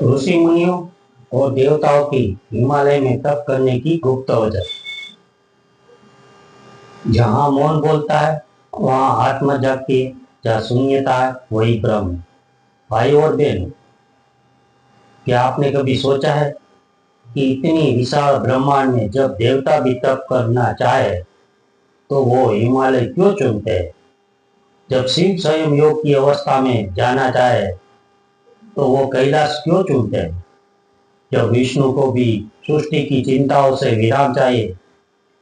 ऋषि मुनियों और देवताओं की हिमालय में तप करने की गुप्त वजह। जहाँ मौन बोलता है वहाँ आत्मा जागती है, जहाँ शून्यता है वही ब्रह्म है। भाई और बहन, क्या आपने कभी सोचा है कि इतनी विशाल ब्रह्मांड में जब देवता भी तप करना चाहे तो वो हिमालय क्यों चुनते हैं? जब शिव स्वयं योग की अवस्था में जाना चाहे तो वो कैलाश क्यों चुनते हैं? जब विष्णु को भी सृष्टि की चिंताओं से विराम चाहिए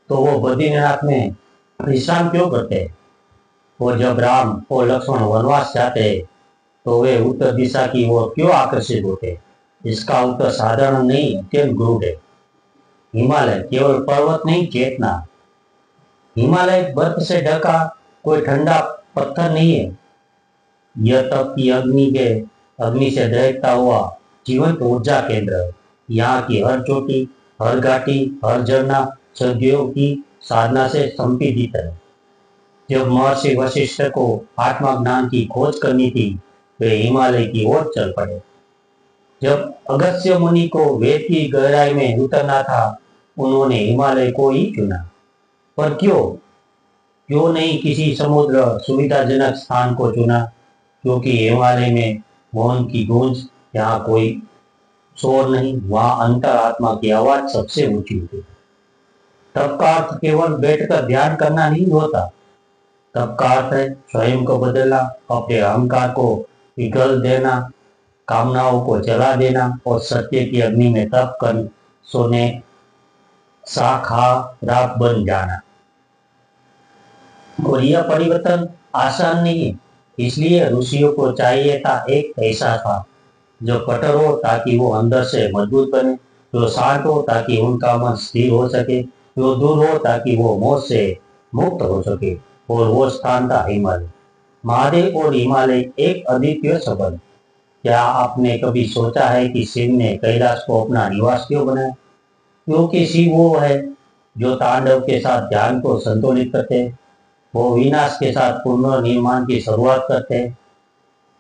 तो वो बद्रीनाथ में विश्राम क्यों करते हैं? वो जब राम और लक्ष्मण वनवास जाते हैं तो वे उत्तर दिशा की ओर क्यों आकर्षित होते हैं? इसका उत्तर साधारण नहीं, अत्यंत गूढ़ है। हिमालय केवल पर्वत नहीं, चेतना। हिमालय बर्फ से ढका कोई ठंडा पत्थर नहीं है। यह तप की अग्नि से दहकता हुआ जीवंत ऊर्जा केंद्र है। यहाँ की हर चोटी, हर घाटी, हर झरना सदियों की साधना से संपीड़ित है। जब महर्षि वशिष्ठ को आत्मा ज्ञान की खोज करनी थी वे हिमालय की ओर चल पड़े। जब अगस्त्य मुनि को वेद की गहराई में उतरना था उन्होंने हिमालय को ही चुना। पर क्यों क्यों नहीं किसी समुद्र सुविधाजनक स्थान को चुना? क्योंकि हिमालय में मौन की गूंज, यहाँ कोई शोर नहीं, वहाँ अंतर आत्मा की आवाज सबसे ऊंची होती है। तब का अर्थ केवल बैठकर ध्यान करना नहीं होता। तब का अर्थ है स्वयं को बदलना, अपने अहंकार को पिघल देना, कामनाओं को जला देना और सत्य की अग्नि में तप कर सोने साखा राख बन जाना। और यह परिवर्तन आसान नहीं है। इसलिए ऋषियों को चाहिए था एक ऐसा था जो कठोर हो ताकि वो अंदर से मजबूत बने, जो शांत हो ताकि उनका मन स्थिर हो सके, जो दूर हो ताकि वो मोह से मुक्त हो सके। और वो स्थान था हिमालय। महादेव और हिमालय एक अद्वितीय संबंध। क्या आपने कभी सोचा है कि शिव ने कैलाश को अपना निवास क्यों बनाया? क्योंकि शिव वो है जो तांडव के साथ ध्यान को संतुलित करते हैं, वो विनाश के साथ पुनर्निर्माण की शुरुआत करते हैं।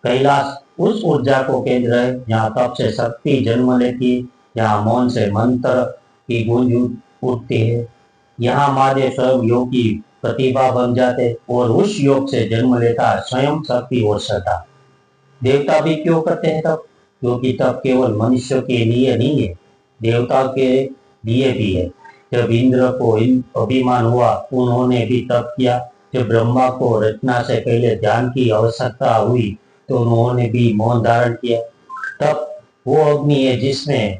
कैलाश उस ऊर्जा को केंद्र है जहाँ तप से शक्ति जन्म लेती है, जहाँ मौन से मंत्र की गूंज उठती है। यहाँ महादेव स्वयं योग की प्रतिभा बन जाते और उस योग से जन्म लेता है स्वयं शक्ति और श्रद्धा। देवता भी क्यों करते हैं तप? क्योंकि तप केवल मनुष्य के लिए नहीं है, देवता के लिए भी है। जब इंद्र को अभिमान हुआ उन्होंने भी तप किया। जब ब्रह्मा को रचना से पहले ध्यान की आवश्यकता हुई तो उन्होंने भी मौन धारण किया। तप वो अग्नि है जिसमें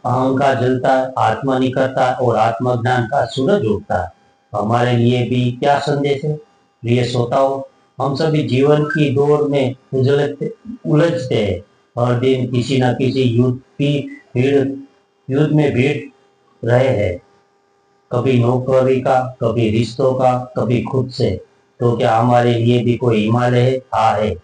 अहंकार जलता है, आत्मा निकलता है और आत्मज्ञान का सूरज उगता है। हमारे लिए भी क्या संदेश है? प्रिय श्रोताओं, हम सभी जीवन की दौड़ में उलझते हैं। हर दिन किसी न किसी युद्ध में भीड़ रहे हैं। कभी नौकरी का, कभी रिश्तों का, कभी खुद से। तो क्या हमारे लिए भी कोई हिमालय है? हाँ है।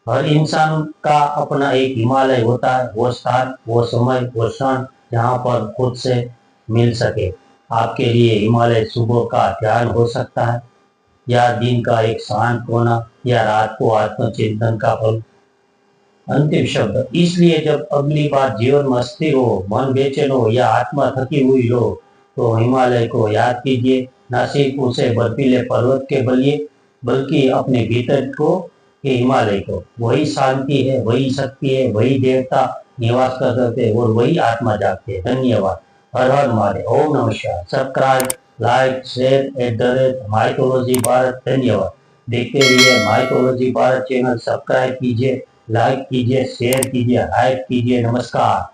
हर इंसान का अपना एक हिमालय होता है, वो स्थान, वो समय, वो क्षण जहाँ पर खुद से मिल सके। आपके लिए हिमालय सुबह का ध्यान हो सकता है, या दिन का एक शांत कोना, या रात को आत्मचिंतन का पल। अंतिम शब्द। इसलिए जब अगली बार जीवन में अस्थिर हो, मन बेचैन हो या आत्मा थकी हुई हो तो हिमालय को याद कीजिए। न सिर्फ उसे बर्फीले पर्वत के बलिए बल्कि अपने भीतर को के हिमालय को। वही शांति है, वही शक्ति है, वही देवता निवास करते और वही आत्मा जागते हैं। धन्यवाद। हर हर महादेव। ओम नमः शिवाय। Subscribe, like, share @mythology Bharat. धन्यवाद। देखते रहिए माइथोलॉजी भारत चैनल। सब्सक्राइब कीजिए, लाइक कीजिए, शेयर कीजिए, हाइप कीजिए। नमस्कार।